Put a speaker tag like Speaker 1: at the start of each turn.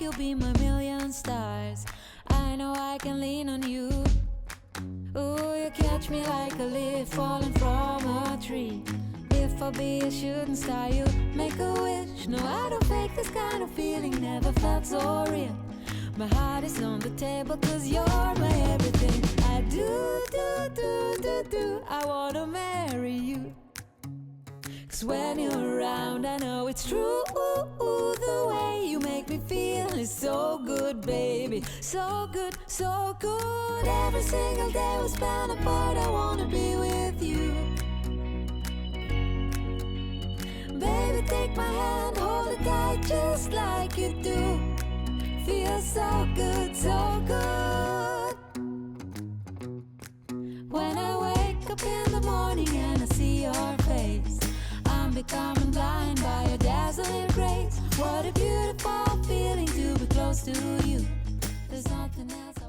Speaker 1: you'll be my million stars. I know I can lean on you. Ooh, you catch me like a leaf falling from a tree. If I'll be a shooting star, you make a wish. No, I don't fake this kind of feeling, never felt so real. My heart is on the table 'cause you're my everything. I do, I wanna marry you. 'Cause when you're around, I know it's true. The way you make me feel is so good, baby. So good, so good. Every single day we spend apart, I wanna be with you. Baby, take my hand, hold it tight just like you do. Feels so good, so good. When I wake up in the morning and I see your face, I'm becoming blind by your dazzling grace. What a beautiful feeling to be close to you. There's nothing else.